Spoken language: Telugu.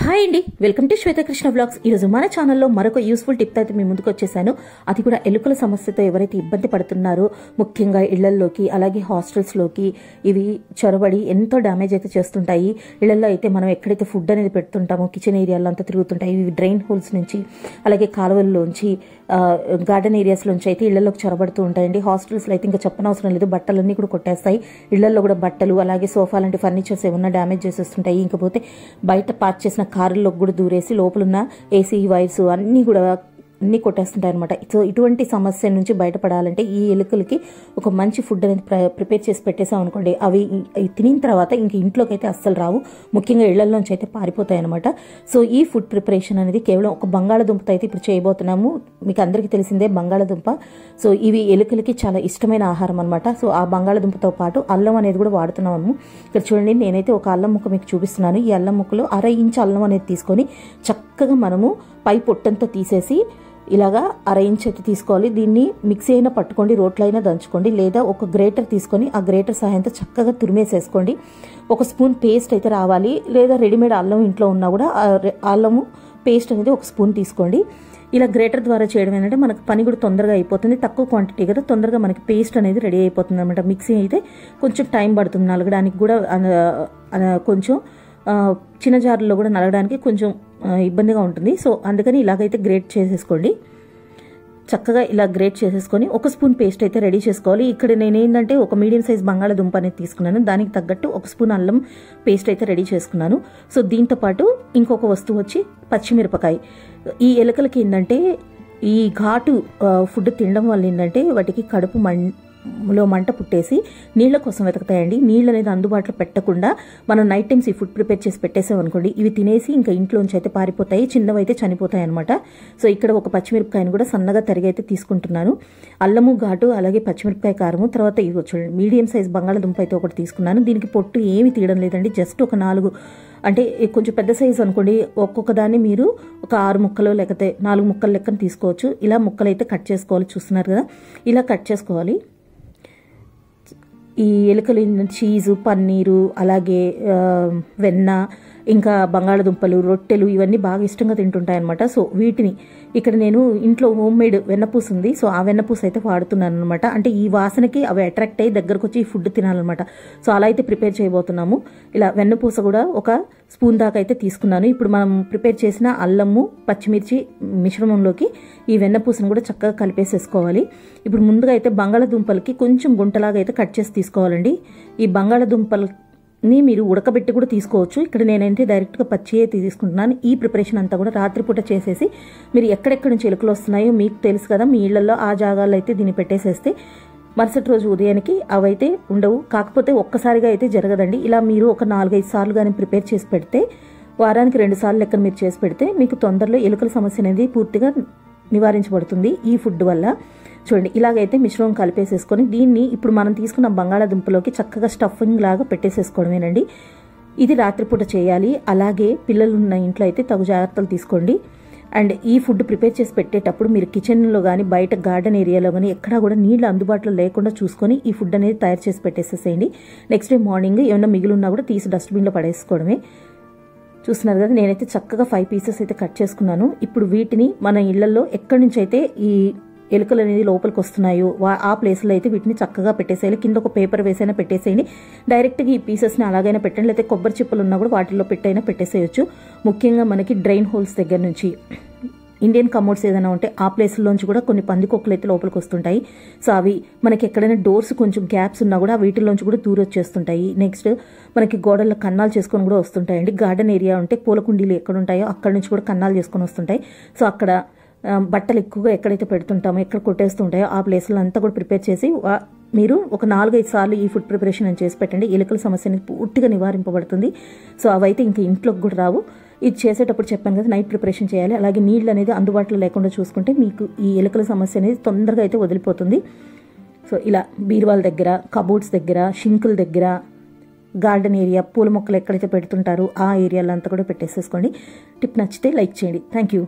హాయ్ అండి, వెల్కమ్ టు శ్వేతకృష్ణ వ్లాగ్స్. ఈరోజు మన ఛానల్లో మరొక యూస్ఫుల్ టిప్ అయితే మీ ముందుకు వచ్చేసాను. అది కూడా ఎలుకల సమస్యతో ఎవరైతే ఇబ్బంది పడుతున్నారో, ముఖ్యంగా ఇళ్లల్లోకి అలాగే హాస్టల్స్లోకి ఇవి చొరబడి ఎంతో డ్యామేజ్ అయితే చేస్తుంటాయి. ఇళ్లలో అయితే మనం ఎక్కడైతే ఫుడ్ అనేది పెడుతుంటామో కిచెన్ ఏరియాలో అంతా తిరుగుతుంటాయి. ఇవి డ్రైన్ హోల్స్ నుంచి అలాగే కాలువల్లోంచి గార్డెన్ ఏరియాస్లోంచి అయితే ఇళ్లలోకి చొరబడుతూ ఉంటాయండి. హాస్టల్స్లో అయితే ఇంకా చెప్పనవసరం లేదు, బట్టలన్నీ కూడా కొట్టేస్తాయి. ఇళ్లలో కూడా బట్టలు అలాగే సోఫా లాంటి ఫర్నిచర్స్ ఏమన్నా డ్యామేజ్ చేసేస్తుంటాయి. ఇంకపోతే బయట పార్క్ చేసిన కార్లకు కూడా దూరేసి లోపలున్న ఏసీ వైర్స్ అన్నీ కొట్టేస్తుంటాయి అనమాట. సో ఇటువంటి సమస్య నుంచి బయటపడాలంటే ఈ ఎలుకలకి ఒక మంచి ఫుడ్ అనేది ప్రిపేర్ చేసి పెట్టేసాం అనుకోండి, అవి తినిన తర్వాత ఇంక ఇంట్లోకి అయితే అస్సలు రావు. ముఖ్యంగా ఇళ్లలోంచి అయితే పారిపోతాయి అనమాట. సో ఈ ఫుడ్ ప్రిపరేషన్ అనేది కేవలం ఒక బంగాళదుంపతో అయితే ఇప్పుడు చేయబోతున్నాము. మీకు అందరికీ తెలిసిందే బంగాళదుంప. సో ఇవి ఎలుకలకి చాలా ఇష్టమైన ఆహారం అనమాట. సో ఆ బంగాళదుంపతో పాటు అల్లం అనేది కూడా వాడుతున్నాము. ఇక్కడ చూడండి, నేనైతే ఒక అల్లం ముక్క మీకు చూపిస్తున్నాను. ఈ అల్లం ముక్కలో 1/2 ఇంచ్ అల్లం అనేది తీసుకొని చక్కగా మనము పై పొట్టంతా తీసేసి ఇలాగా 1/2 ఇంచ్ అయితే తీసుకోవాలి. దీన్ని మిక్సీ అయినా పట్టుకోండి, రోట్లో అయినా దంచుకోండి, లేదా ఒక గ్రేటర్ తీసుకొని ఆ గ్రేటర్ సహాయంతో చక్కగా తురిమేసేసుకోండి. 1 స్పూన్ పేస్ట్ అయితే రావాలి, లేదా రెడీమేడ్ అల్లం ఇంట్లో ఉన్నా కూడా అల్లము పేస్ట్ అనేది 1 స్పూన్ తీసుకోండి. ఇలా గ్రేటర్ ద్వారా చేయడం ఏంటంటే మనకు పని కూడా తొందరగా అయిపోతుంది. తక్కువ క్వాంటిటీ కదా, తొందరగా మనకి పేస్ట్ అనేది రెడీ అయిపోతుంది అనమాట. మిక్సీ అయితే కొంచెం టైం పడుతుంది, నలగడానికి కూడా కొంచెం చిన్న జారులో కూడా నలగడానికి కొంచెం ఇబ్బందిగా ఉంటుంది. సో అందుకని ఇలాగైతే గ్రేట్ చేసేసుకోండి. చక్కగా ఇలా గ్రేట్ చేసేసుకొని 1 స్పూన్ పేస్ట్ అయితే రెడీ చేసుకోవాలి. ఇక్కడ నేనేంటంటే ఒక మీడియం సైజ్ బంగాళదుంప అనేది తీసుకున్నాను, దానికి తగ్గట్టు 1 స్పూన్ అల్లం పేస్ట్ అయితే రెడీ చేసుకున్నాను. సో దీంతో పాటు ఇంకొక వస్తువు వచ్చి పచ్చిమిరపకాయ. ఈ ఎలుకలకి ఏంటంటే ఈ ఘాటు ఫుడ్ తినడం వల్ల ఏంటంటే వాటికి కడుపు మంట పుట్టేసి నీళ్ల కోసం వెతుకుతాయండి. నీళ్ళు అనేది అందుబాటులో పెట్టకుండా మనం నైట్ టైమ్స్ ఈ ఫుడ్ ప్రిపేర్ చేసి పెట్టేసాం అనుకోండి, ఇవి తినేసి ఇంకా ఇంట్లోంచి అయితే పారిపోతాయి, చిన్నవైతే చనిపోతాయి అనమాట. సో ఇక్కడ ఒక పచ్చిమిరపకాయను కూడా సన్నగా తరిగి అయితే తీసుకుంటున్నాను. అల్లము ఘాటు అలాగే పచ్చిమిరపకాయ కారము. తర్వాత ఇది చూడండి, మీడియం సైజ్ బంగాళదుంప అయితే ఒకటి తీసుకున్నాను. దీనికి పొట్టు ఏమి తీయడం లేదండి, జస్ట్ ఒక 4 అంటే కొంచెం పెద్ద సైజు అనుకోండి, ఒక్కొక్క దాన్ని మీరు ఒక 6 ముక్కలు లేకపోతే 4 ముక్కలు లెక్కన తీసుకోవచ్చు. ఇలా ముక్కలు అయితే కట్ చేసుకోవాలి, చూస్తున్నారు కదా, ఇలా కట్ చేసుకోవాలి. ఈ ఎలుకలు చీజు, పన్నీరు అలాగే వెన్న ఇంకా బంగాళదుంపలు, రొట్టెలు ఇవన్నీ బాగా ఇష్టంగా తింటుంటాయి అనమాట. సో వీటిని ఇక్కడ నేను ఇంట్లో హోమ్ మేడ్ వెన్నపూస ఉంది, సో ఆ వెన్నపూస అయితే వాడుతున్నాను అనమాట. అంటే ఈ వాసనకి అవి అట్రాక్ట్ అయ్యి దగ్గరకు వచ్చి ఈ ఫుడ్ తినాలన్నమాట. సో అలా అయితే ప్రిపేర్ చేయబోతున్నాము. ఇలా వెన్నపూస కూడా 1 స్పూన్ దాకా అయితే తీసుకున్నాను. ఇప్పుడు మనం ప్రిపేర్ చేసిన అల్లము పచ్చిమిర్చి మిశ్రమంలోకి ఈ వెన్నపూసను కూడా చక్కగా కలిపేసేసుకోవాలి. ఇప్పుడు ముందుగా అయితే బంగాళదుంపలకి కొంచెం గుంటలాగా అయితే కట్ చేసి తీసుకోవాలండి. ఈ బంగాళదుంపల్ని మీరు ఉడకబెట్టి కూడా తీసుకోవచ్చు. ఇక్కడ నేనైతే డైరెక్ట్గా పచ్చియే తీసుకుంటున్నాను. ఈ ప్రిపరేషన్ అంతా కూడా రాత్రిపూట చేసేసి మీరు ఎక్కడెక్కడి నుంచి ఎలుకలు వస్తున్నాయో మీకు తెలుసు కదా, మీ ఇళ్లలో ఆ జాగాల్లో అయితే దీన్ని పెట్టేసేస్తే మరుసటి రోజు ఉదయానికి అవైతే ఉండవు. కాకపోతే ఒక్కసారిగా అయితే జరగదండి. ఇలా మీరు ఒక 4-5 సార్లు కానీ ప్రిపేర్ చేసి పెడితే, వారానికి 2 సార్లు లెక్కన మీరు చేసి పెడితే మీకు తొందరలో ఎలుకల సమస్య అనేది పూర్తిగా నివారించబడుతుంది ఈ ఫుడ్ వల్ల. చూడండి, ఇలాగైతే మిశ్రమం కలిపేసేసుకొని దీన్ని ఇప్పుడు మనం తీసుకున్న బంగాళాదుంపలోకి చక్కగా స్టఫింగ్ లాగా పెట్టేసేసుకోవడమేనండి. ఇది రాత్రిపూట చేయాలి. అలాగే పిల్లలు ఉన్న ఇంట్లో అయితే తగు జాగ్రత్తలు తీసుకోండి. అండ్ ఈ ఫుడ్ ప్రిపేర్ చేసి పెట్టేటప్పుడు మీరు కిచెన్లో కానీ బయట గార్డెన్ ఏరియాలో కానీ ఎక్కడా కూడా నీళ్ళు అందుబాటులో లేకుండా చూసుకొని ఈ ఫుడ్ అనేది తయారు చేసి పెట్టేసేసేయండి. నెక్స్ట్ డే మార్నింగ్ ఏమైనా మిగిలిన్నా కూడా తీసి డస్ట్బిన్లో పడేసుకోవడమే. చూస్తున్నారు కదా, నేనైతే చక్కగా 5 పీసెస్ అయితే కట్ చేసుకున్నాను. ఇప్పుడు వీటిని మన ఇళ్లలో ఎక్కడి నుంచి అయితే ఈ ఎలుకలు అనేది లోపలికి వస్తున్నాయో ఆ ప్లేస్లో అయితే వీటిని చక్కగా పెట్టేసేయాలి. కింద ఒక పేపర్ వేసైనా పెట్టేసేయండి. డైరెక్ట్గా ఈ పీసెస్ని అలాగైనా పెట్టండి, లేకపోతే కొబ్బరి చిప్పలు ఉన్నా కూడా వాటిల్లో పెట్టైనా పెట్టేసేయచ్చు. ముఖ్యంగా మనకి డ్రైన్ హోల్స్ దగ్గర నుంచి ఇండియన్ కమోడ్స్ ఏదైనా ఉంటే ఆ ప్లేస్లోంచి కూడా కొన్ని పందికొక్కులు అయితే లోపలికి వస్తుంటాయి. సో అవి మనకి ఎక్కడైనా డోర్స్ కొంచెం గ్యాప్స్ ఉన్నా కూడా వీటిలోంచి కూడా దూరొచ్చేస్తుంటాయి. నెక్స్ట్ మనకి గోడల్లో కన్నాలు చేసుకొని కూడా వస్తుంటాయండి. గార్డెన్ ఏరియా ఉంటే పూల కుండీలు ఎక్కడ ఉంటాయో అక్కడ నుంచి కూడా కన్నాలు చేసుకొని వస్తుంటాయి. సో అక్కడ బట్టలు ఎక్కువగా ఎక్కడైతే పెడుతుంటామో, ఎక్కడ కొట్టేస్తుంటాయో ఆ ప్లేస్లో అంతా కూడా ప్రిపేర్ చేసి మీరు ఒక 4-5 సార్లు ఈ ఫుడ్ ప్రిపరేషన్ అని చేసి పెట్టండి. ఎలుకల సమస్య అనేది పూర్తిగా నివారింపబడుతుంది. సో అవైతే ఇంకా ఇంట్లోకి కూడా రావు. ఇది చేసేటప్పుడు చెప్పాను కదా, నైట్ ప్రిపరేషన్ చేయాలి. అలాగే నీళ్ళు అనేది అందుబాటులో లేకుండా చూసుకుంటే మీకు ఈ ఎలుకల సమస్య అనేది తొందరగా అయితే వదిలిపోతుంది. సో ఇలా బీరువాల దగ్గర, కబోర్డ్స్ దగ్గర, షింకుల దగ్గర, గార్డెన్ ఏరియా, పూల మొక్కలు ఎక్కడైతే పెడుతుంటారో ఆ ఏరియాలో అంతా కూడా పెట్టేసేసుకోండి. టిప్ నచ్చితే లైక్ చేయండి. Thank you.